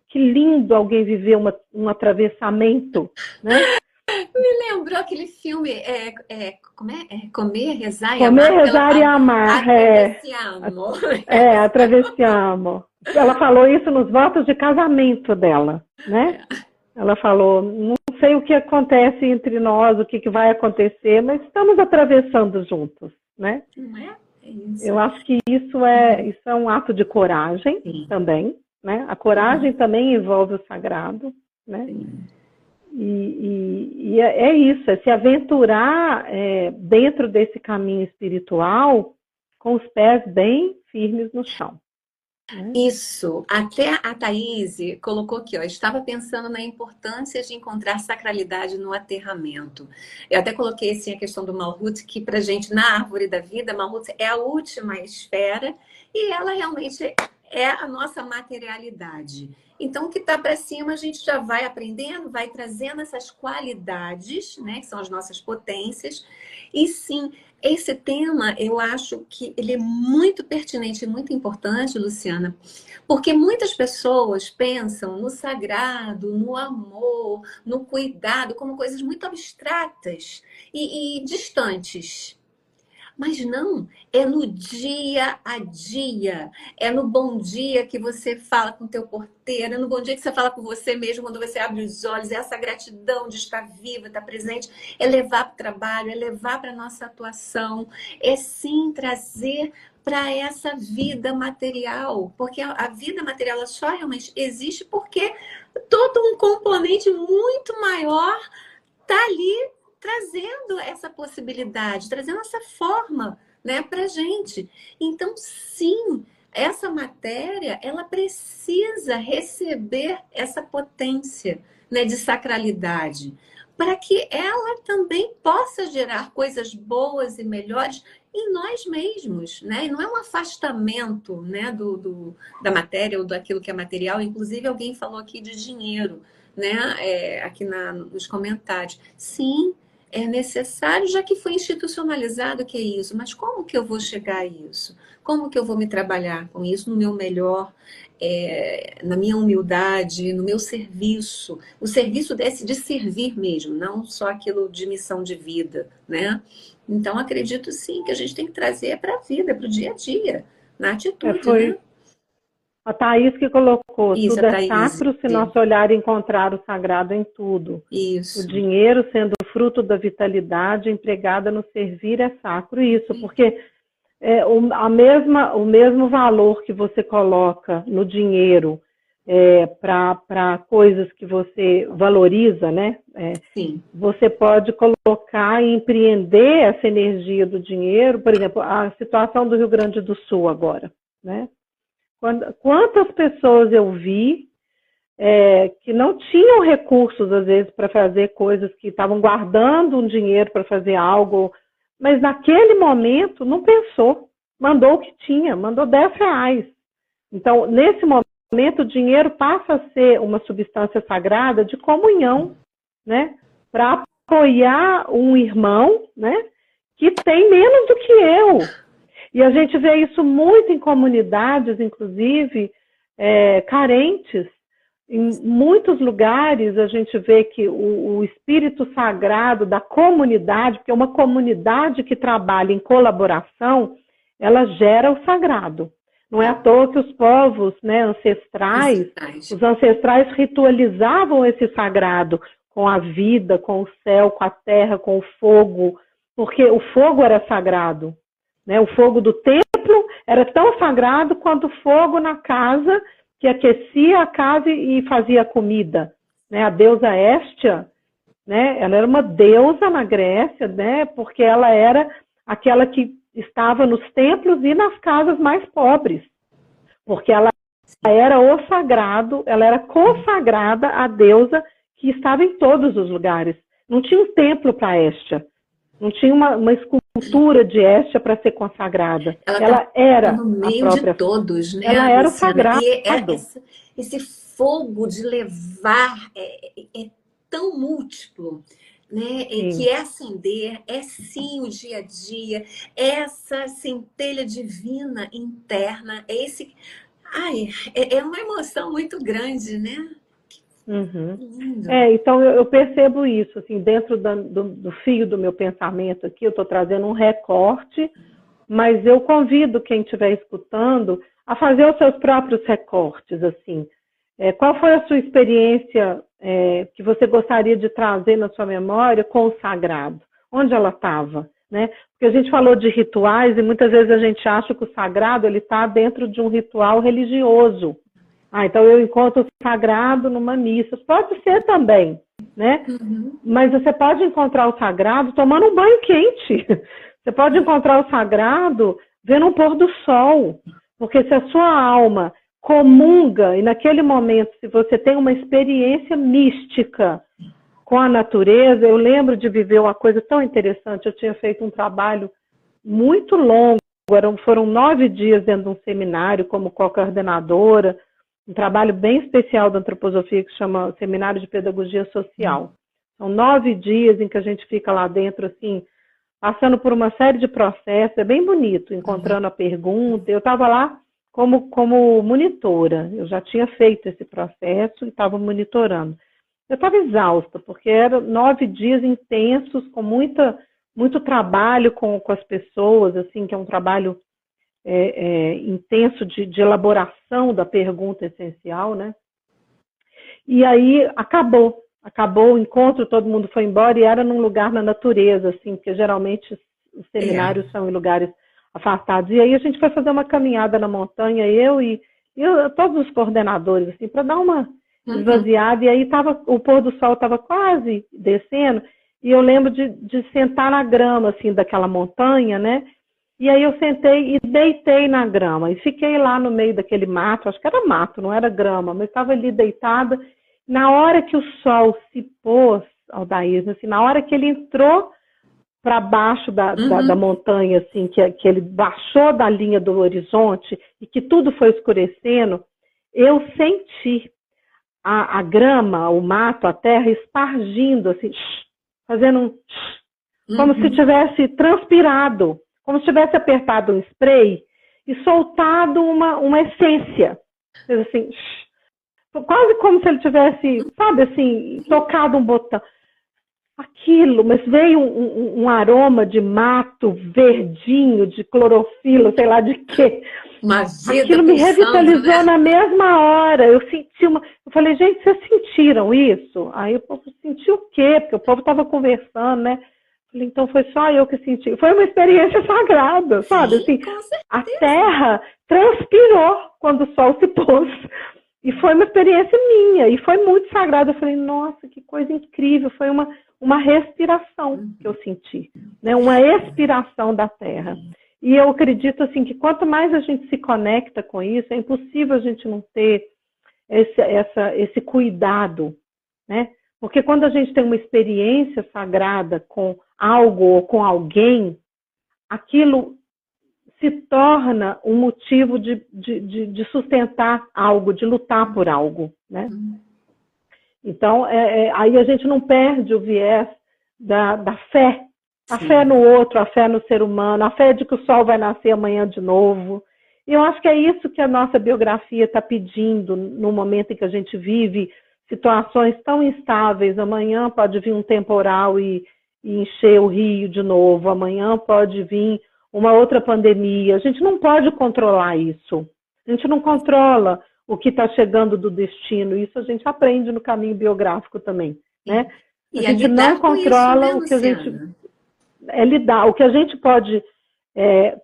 Que lindo alguém viver um atravessamento, né? Me lembrou aquele filme, como é? Comer, Rezar e Comer, Amar. Rezar e Amar. Atravessiamo. Atravessiamo. Ela falou isso nos votos de casamento dela, né? Ela falou, não sei o que acontece entre nós, o que vai acontecer, mas estamos atravessando juntos, né? Não é? É isso. Eu acho que isso é um ato de coragem. Sim. Também, né? A coragem também envolve o sagrado, né? Sim. E é isso, é se aventurar dentro desse caminho espiritual com os pés bem firmes no chão. Né? Isso, até a Thaís colocou aqui, ó, estava pensando na importância de encontrar sacralidade no aterramento. Eu até coloquei assim a questão do Malhut, que pra gente na árvore da vida, Malhut é a última esfera e ela realmente é a nossa materialidade. Então, o que está para cima, a gente já vai aprendendo, vai trazendo essas qualidades, né, que são as nossas potências. E sim, esse tema, eu acho que ele é muito pertinente e muito importante, Luciana, porque muitas pessoas pensam no sagrado, no amor, no cuidado, como coisas muito abstratas e distantes. Mas não, é no dia a dia, é no bom dia que você fala com o teu porteiro, é no bom dia que você fala com você mesmo quando você abre os olhos, é essa gratidão de estar viva, estar presente, é levar para o trabalho, é levar para a nossa atuação, é sim trazer para essa vida material, porque a vida material ela só realmente existe porque todo um componente muito maior está ali trazendo essa possibilidade, trazendo essa forma, né, para a gente. Então, sim, essa matéria, ela precisa receber essa potência, né, de sacralidade, para que ela também possa gerar coisas boas e melhores em nós mesmos, né? E não é um afastamento, né, da matéria ou daquilo que é material. Inclusive, alguém falou aqui de dinheiro, né, aqui nos comentários. Sim, é necessário, já que foi institucionalizado que é isso, mas como que eu vou chegar a isso? Como que eu vou me trabalhar com isso no meu melhor, na minha humildade, no meu serviço? O serviço desse de servir mesmo, não só aquilo de missão de vida, né? Então, acredito sim que a gente tem que trazer para a vida, para o dia a dia, na atitude, né? Foi a Thaís que colocou, Isso, a tudo é Thaís. sacro se nosso olhar encontrar o sagrado em tudo. O Isso. dinheiro sendo fruto da vitalidade empregada no servir é sacro. Isso, porque o mesmo valor que você coloca no dinheiro para coisas que você valoriza, né? Sim. Você pode colocar e empreender essa energia do dinheiro, por exemplo, a situação do Rio Grande do Sul agora, né? Quantas pessoas eu vi que não tinham recursos, às vezes, para fazer coisas, que estavam guardando um dinheiro para fazer algo, mas naquele momento não pensou, mandou o que tinha, mandou R$ 10. Então, nesse momento, o dinheiro passa a ser uma substância sagrada de comunhão, né? Para apoiar um irmão, né? Que tem menos do que eu. E a gente vê isso muito em comunidades, inclusive, carentes. Em muitos lugares a gente vê que o espírito sagrado da comunidade, porque uma comunidade que trabalha em colaboração, ela gera o sagrado. Não é à toa que os povos, né, ancestrais, os ancestrais ritualizavam esse sagrado com a vida, com o céu, com a terra, com o fogo, porque o fogo era sagrado. Né? O fogo do templo era tão sagrado quanto o fogo na casa, que aquecia a casa e fazia comida. Né? A deusa Héstia, né? Ela era uma deusa na Grécia, né? Porque ela era aquela que estava nos templos e nas casas mais pobres. Porque ela era o sagrado, ela era consagrada à deusa que estava em todos os lugares. Não tinha um templo para Héstia. Não tinha uma escultura de Héstia para ser consagrada. Ela era no meio a própria, de todos, né? Ela era Luciana? o sagrado. E esse fogo de levar é tão múltiplo, né? Que acender é sim o dia a dia, essa centelha divina interna, é uma emoção muito grande, né? Uhum. Então eu percebo isso, assim, dentro do fio do meu pensamento aqui, eu estou trazendo um recorte, mas eu convido quem estiver escutando a fazer os seus próprios recortes, assim. Qual foi a sua experiência que você gostaria de trazer na sua memória com o sagrado? Onde ela estava? Né? Porque a gente falou de rituais e muitas vezes a gente acha que o sagrado está dentro de um ritual religioso. Então eu encontro o sagrado numa missa. Pode ser também, né? Uhum. Mas você pode encontrar o sagrado tomando um banho quente. Você pode encontrar o sagrado vendo um pôr do sol. Porque se a sua alma comunga, e naquele momento, se você tem uma experiência mística com a natureza, eu lembro de viver uma coisa tão interessante. Eu tinha feito um trabalho muito longo, foram 9 dias dentro de um seminário como co-coordenadora, um trabalho bem especial da antroposofia que se chama Seminário de Pedagogia Social. São 9 dias em que a gente fica lá dentro, assim, passando por uma série de processos, é bem bonito, encontrando a pergunta. Eu estava lá como monitora, eu já tinha feito esse processo e estava monitorando. Eu estava exausta, porque eram 9 dias intensos, com muito trabalho com as pessoas, assim, que é um trabalho intenso de elaboração da pergunta essencial, né? E aí acabou o encontro, todo mundo foi embora e era num lugar na natureza, assim, porque geralmente os seminários são em lugares afastados. E aí a gente foi fazer uma caminhada na montanha, eu e todos os coordenadores, assim, para dar uma esvaziada. E aí o pôr do sol estava quase descendo, e eu lembro de sentar na grama, assim, daquela montanha, né? E aí eu sentei e deitei na grama. E fiquei lá no meio daquele mato, acho que era mato, não era grama, mas estava ali deitada. Na hora que o sol se pôs, Aldair, assim, na hora que ele entrou para baixo da montanha, assim, que ele baixou da linha do horizonte e que tudo foi escurecendo, eu senti a grama, o mato, a terra espargindo, assim, fazendo como se tivesse transpirado, como se tivesse apertado um spray e soltado uma essência. Assim, quase como se ele tivesse, sabe, assim, tocado um botão. Aquilo, mas veio um aroma de mato verdinho, de clorofila, sei lá de quê. Uma vida Aquilo me revitalizou, né? Na mesma hora. Eu senti uma. Eu falei, gente, vocês sentiram isso? Aí o povo sentiu o quê? Porque o povo estava conversando, né? Falei, então foi só eu que senti. Foi uma experiência sagrada, sabe? Sim, assim, a terra transpirou quando o sol se pôs. E foi uma experiência minha. E foi muito sagrada. Eu falei, nossa, que coisa incrível. Foi uma respiração que eu senti, né? Uma expiração da terra. E eu acredito assim, que quanto mais a gente se conecta com isso, é impossível a gente não ter esse cuidado, né? Porque quando a gente tem uma experiência sagrada com algo ou com alguém, aquilo se torna um motivo de sustentar algo, de lutar por algo, né? Então, aí a gente não perde o viés da fé. A fé no outro, a fé no ser humano, a fé de que o sol vai nascer amanhã de novo. E eu acho que é isso que a nossa biografia está pedindo no momento em que a gente vive situações tão instáveis. Amanhã pode vir um temporal e encher o rio de novo. Amanhã pode vir uma outra pandemia. A gente não pode controlar isso. A gente não controla o que está chegando do destino. Isso a gente aprende no caminho biográfico também, né? A gente não controla o que a gente... lidar. O que a gente pode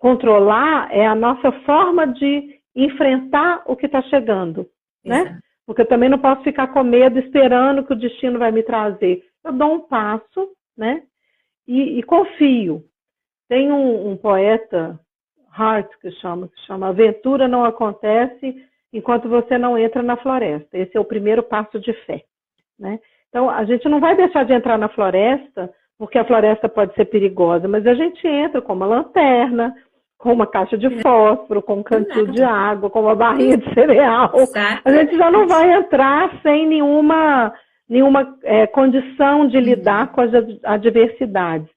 controlar é a nossa forma de enfrentar o que está chegando, né? Porque eu também não posso ficar com medo esperando que o destino vai me trazer. Eu dou um passo, né? E confio. Tem um poeta, Hart, que chama Aventura não acontece enquanto você não entra na floresta. Esse é o primeiro passo de fé, né? Então, a gente não vai deixar de entrar na floresta porque a floresta pode ser perigosa, mas a gente entra com uma lanterna, com uma caixa de fósforo, com um cantil de água, com uma barrinha de cereal. A gente já não vai entrar sem nenhuma condição de lidar com as adversidades.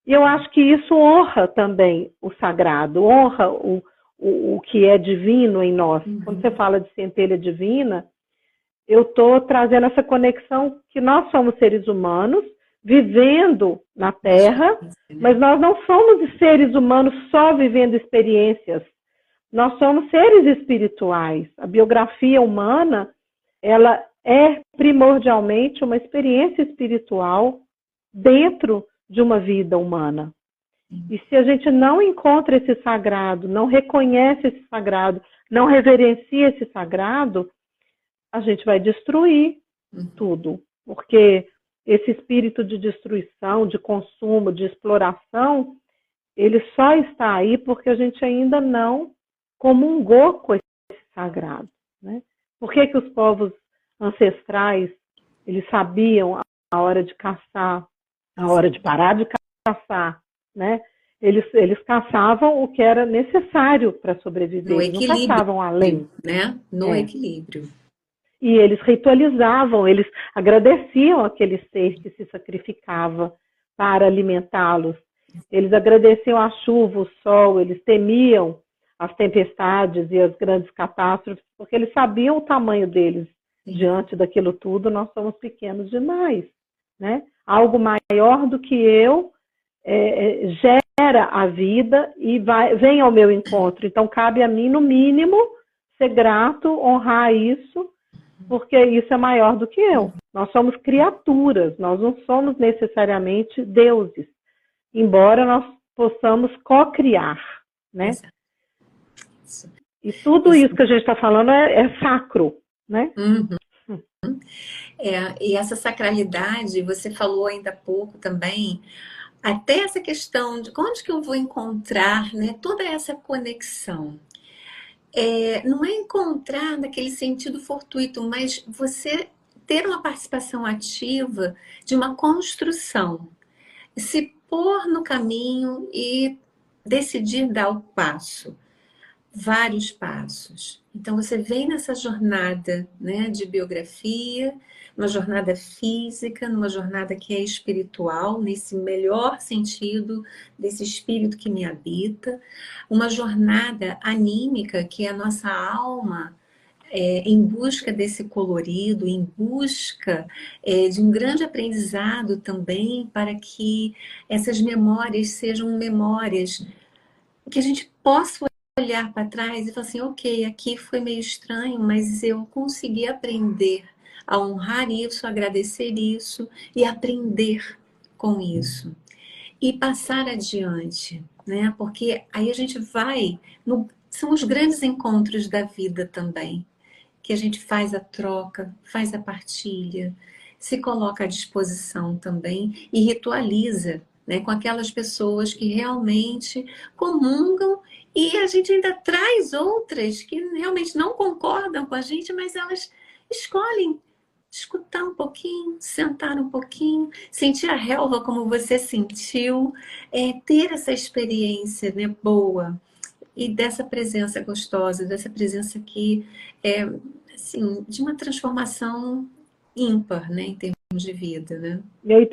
E eu acho que isso honra também o sagrado, honra o que é divino em nós. Quando você fala de centelha divina, eu estou trazendo essa conexão que nós somos seres humanos, vivendo na Terra, mas nós não somos seres humanos só vivendo experiências. Nós somos seres espirituais. A biografia humana, ela é primordialmente uma experiência espiritual dentro de uma vida humana. E se a gente não encontra esse sagrado, não reconhece esse sagrado, não reverencia esse sagrado, a gente vai destruir tudo. Porque esse espírito de destruição, de consumo, de exploração, ele só está aí porque a gente ainda não comungou com esse sagrado, né? Por que os povos ancestrais, eles sabiam a hora de caçar, a hora de parar de caçar, né? Eles caçavam o que era necessário para sobreviver, no equilíbrio, não caçavam além. Né? No equilíbrio. E eles ritualizavam, eles agradeciam aquele ser que se sacrificava para alimentá-los. Eles agradeciam a chuva, o sol, eles temiam as tempestades e as grandes catástrofes, porque eles sabiam o tamanho deles. Diante daquilo tudo, nós somos pequenos demais, né? Algo maior do que eu gera a vida e vem ao meu encontro. Então, cabe a mim, no mínimo, ser grato, honrar isso, porque isso é maior do que eu. Nós somos criaturas, nós não somos necessariamente deuses, embora nós possamos co-criar, né? E tudo isso que a gente está falando é sacro, né? E essa sacralidade, você falou ainda há pouco também, até essa questão de onde que eu vou encontrar, né, toda essa conexão. Não é encontrar naquele sentido fortuito, mas você ter uma participação ativa de uma construção, se pôr no caminho e decidir dar o passo, vários passos. Então você vem nessa jornada, né, de biografia, uma jornada física, numa jornada que é espiritual, nesse melhor sentido desse espírito que me habita, uma jornada anímica, que é a nossa alma em busca desse colorido, em busca de um grande aprendizado também, para que essas memórias sejam memórias que a gente possa olhar para trás e falar assim, ok, aqui foi meio estranho, mas eu consegui aprender a honrar isso, agradecer isso e aprender com isso. E passar adiante, né? Porque aí a gente vai, são os grandes encontros da vida também, que a gente faz a troca, faz a partilha, se coloca à disposição também e ritualiza, né, com aquelas pessoas que realmente comungam, e a gente ainda traz outras que realmente não concordam com a gente, mas elas escolhem escutar um pouquinho, sentar um pouquinho, sentir a relva como você sentiu, ter essa experiência, né, boa, e dessa presença gostosa, dessa presença que é, assim, de uma transformação ímpar, né, em termos de vida, né? E aí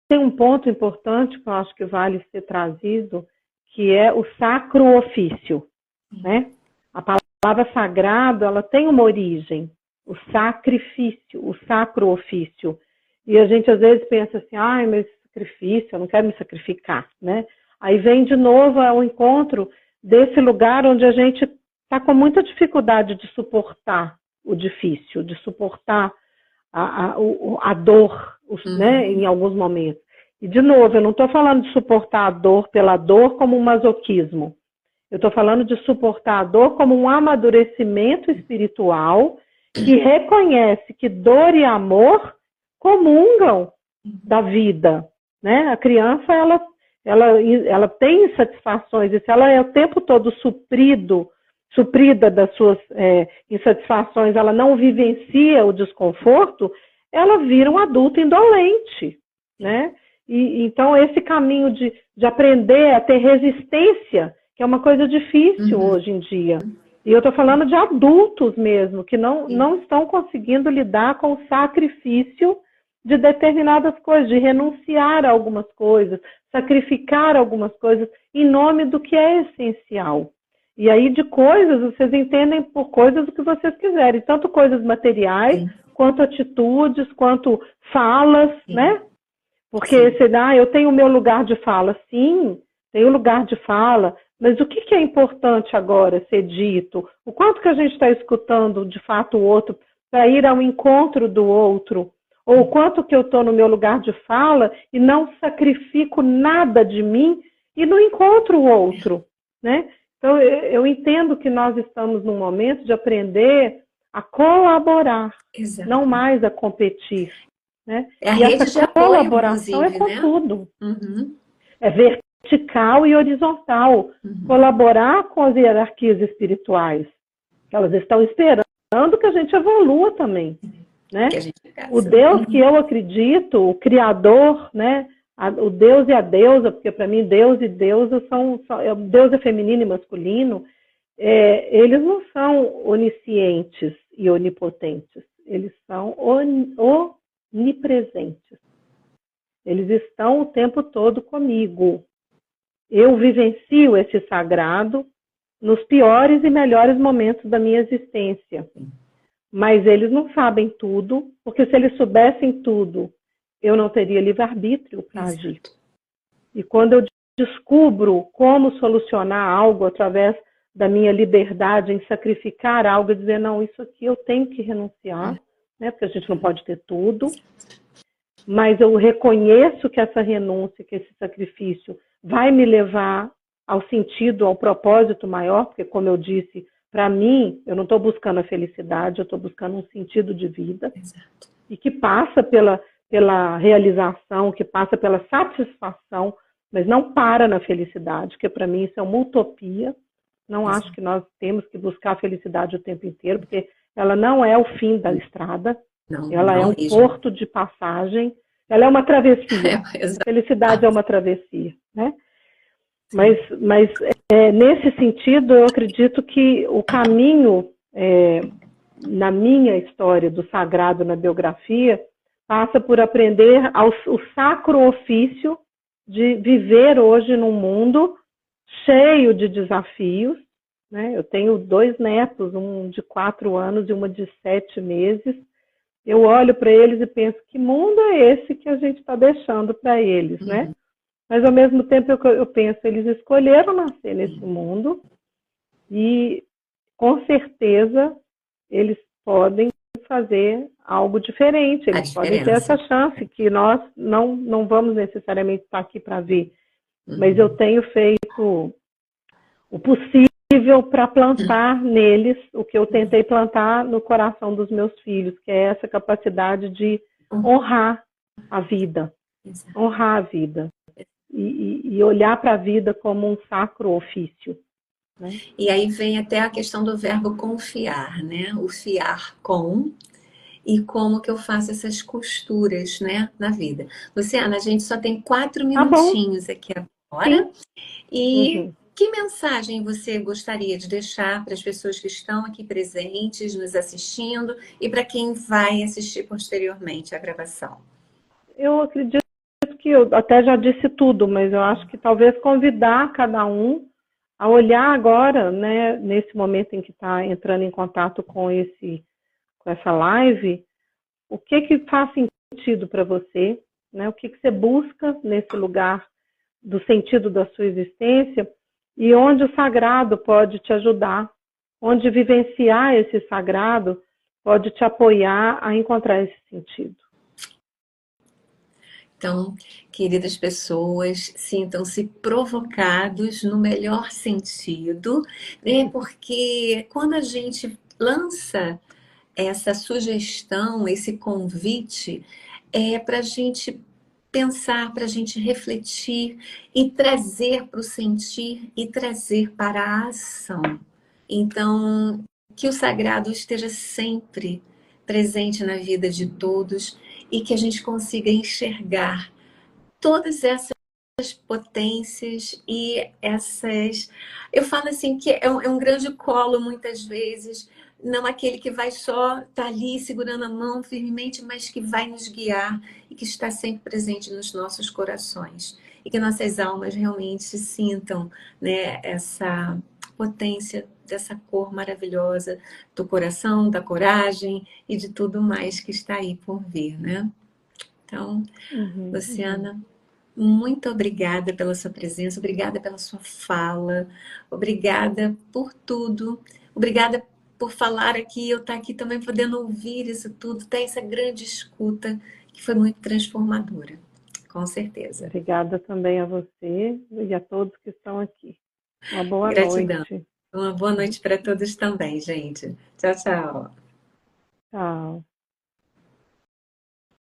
tem um ponto importante que eu acho que vale ser trazido, que é o sacro ofício, né? A palavra sagrado, ela tem uma origem, o sacrifício, o sacro ofício. E a gente às vezes pensa assim, ai, mas sacrifício, eu não quero me sacrificar, né? Aí vem de novo ao encontro desse lugar onde a gente está com muita dificuldade de suportar o difícil, de suportar a dor, né, em alguns momentos. E, de novo, eu não estou falando de suportar a dor pela dor como um masoquismo. Eu estou falando de suportar a dor como um amadurecimento espiritual que reconhece que dor e amor comungam da vida, né? A criança, ela tem insatisfações, e se ela é o tempo todo suprida das suas insatisfações, ela não vivencia o desconforto, ela vira um adulto indolente, né? E então esse caminho de aprender a ter resistência, que é uma coisa difícil hoje em dia. E eu estou falando de adultos mesmo, que não estão conseguindo lidar com o sacrifício de determinadas coisas, de renunciar a algumas coisas, sacrificar algumas coisas em nome do que é essencial. E aí de coisas, vocês entendem por coisas o que vocês quiserem, tanto coisas materiais, quanto atitudes, quanto falas, né? Porque eu tenho o meu lugar de fala, sim, tenho lugar de fala, mas o que é importante agora ser dito? O quanto que a gente está escutando de fato o outro para ir ao encontro do outro? Ou o quanto que eu estou no meu lugar de fala e não sacrifico nada de mim e não encontro o outro, né? Então, eu entendo que nós estamos num momento de aprender a colaborar, não mais a competir, né? É e essa colaboração apoio, é com, né? Tudo. É vertical e horizontal. Colaborar com as hierarquias espirituais. Elas estão esperando que a gente evolua também, né? O Deus que eu acredito, o Criador, né? O Deus e a deusa, porque para mim Deus e deusa Deus é feminino e masculino, eles não são oniscientes e onipotentes, eles são onipresentes. Eles estão o tempo todo comigo. Eu vivencio esse sagrado nos piores e melhores momentos da minha existência. Mas eles não sabem tudo, porque se eles soubessem tudo, eu não teria livre-arbítrio para agir. E quando eu descubro como solucionar algo através da minha liberdade em sacrificar algo e dizer, não, isso aqui eu tenho que renunciar, né? Porque a gente não pode ter tudo, mas eu reconheço que essa renúncia, que esse sacrifício vai me levar ao sentido, ao propósito maior, porque como eu disse, para mim, eu não estou buscando a felicidade, eu estou buscando um sentido de vida, e que passa pela realização, que passa pela satisfação, mas não para na felicidade, porque para mim isso é uma utopia. Não acho que nós temos que buscar a felicidade o tempo inteiro, porque ela não é o fim da estrada, ela é um porto de passagem, ela é uma travessia. A felicidade é uma travessia, né? Mas nesse sentido, eu acredito que o caminho na minha história do sagrado na biografia, passa por aprender o sacro ofício de viver hoje num mundo cheio de desafios, né? Eu tenho 2 netos, um de 4 anos e uma de 7 meses. Eu olho para eles e penso, que mundo é esse que a gente está deixando para eles, né? Mas, ao mesmo tempo, eu penso, eles escolheram nascer nesse mundo e, com certeza, eles podem fazer algo diferente, eles podem ter essa chance que nós não vamos necessariamente estar aqui para ver. Mas eu tenho feito o possível para plantar neles o que eu tentei plantar no coração dos meus filhos, que é essa capacidade de honrar a vida. Honrar a vida. E olhar para a vida como um sacro ofício. Né? E aí vem até a questão do verbo confiar, né? O fiar com e como que eu faço essas costuras, né, na vida. Luciana, a gente só tem 4 minutinhos aqui agora. Sim. E que mensagem você gostaria de deixar para as pessoas que estão aqui presentes, nos assistindo, e para quem vai assistir posteriormente a gravação? Eu acredito que eu até já disse tudo, mas eu acho que talvez convidar cada um a olhar agora, né, nesse momento em que está entrando em contato com essa live, o que faz sentido para você, né? O que você busca nesse lugar do sentido da sua existência e onde o sagrado pode te ajudar, onde vivenciar esse sagrado pode te apoiar a encontrar esse sentido. Então, queridas pessoas, sintam-se provocados no melhor sentido, né? Porque quando a gente lança essa sugestão, esse convite, é para a gente pensar, para a gente refletir e trazer para o sentir e trazer para a ação. Então, que o sagrado esteja sempre presente na vida de todos e que a gente consiga enxergar todas essas potências e essas... Eu falo assim que é um grande colo muitas vezes, não aquele que vai só estar ali segurando a mão firmemente, mas que vai nos guiar e que está sempre presente nos nossos corações. E que nossas almas realmente sintam, né, essa potência dessa cor maravilhosa do coração, da coragem e de tudo mais que está aí por vir, né? Então, Luciana, muito obrigada pela sua presença, obrigada pela sua fala, obrigada por tudo, obrigada por falar aqui, eu estar aqui também podendo ouvir isso tudo, ter essa grande escuta que foi muito transformadora, com certeza. Obrigada também a você e a todos que estão aqui. Uma boa Gratidão. Noite. Uma boa noite para todos também, gente. Tchau, tchau. Tchau.